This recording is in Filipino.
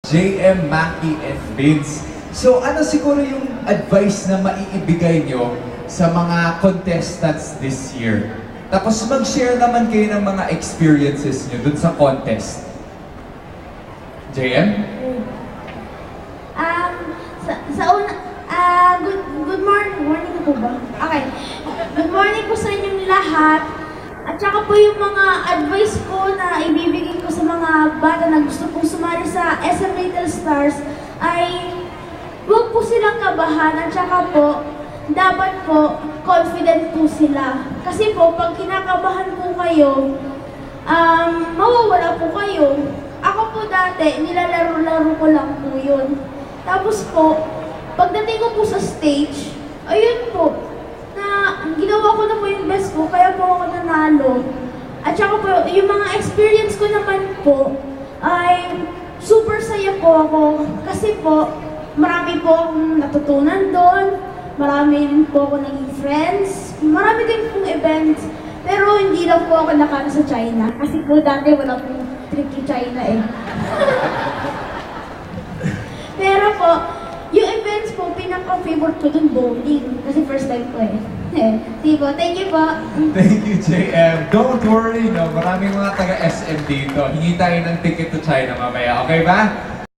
JM, Maki, and Vince. So ano siguro yung advice na maiibigay nyo sa mga contestants this year? Tapos mag-share naman kayo ng mga experiences nyo dun sa contest. JM? Good morning po ba? Okay. Good morning po sa inyong lahat. At saka po yung mga advice ko na ibibigay ko sa mga bata na gusto pong sumali sa SM Little Stars ay huwag po silang kabahan at saka po dapat po confident po sila. Kasi po pag kinakabahan po kayo, mawawala po kayo. Ako po dati, nilalaro-laro ko lang po yun. Tapos po, pagdating ko po sa stage, ayun po, na ginawa ko na po yung best ko, kaya po ako nanalo. At saka po, yung mga experience ko naman po, ay super saya po ako. Kasi po, marami po akong natutunan doon, marami rin po ako naging friends, marami din pong events, pero hindi lang po ako nakano sa China. Kasi po dati wala pong trip to China eh. Pero po, yung events po, pinaka-favorite ko dun bowling. Kasi first time ko eh. Sige po, thank you po. Thank you, JM. Don't worry, no? Maraming mga taga-SM dito. Hingi tayo ng ticket to China mamaya. Okay ba?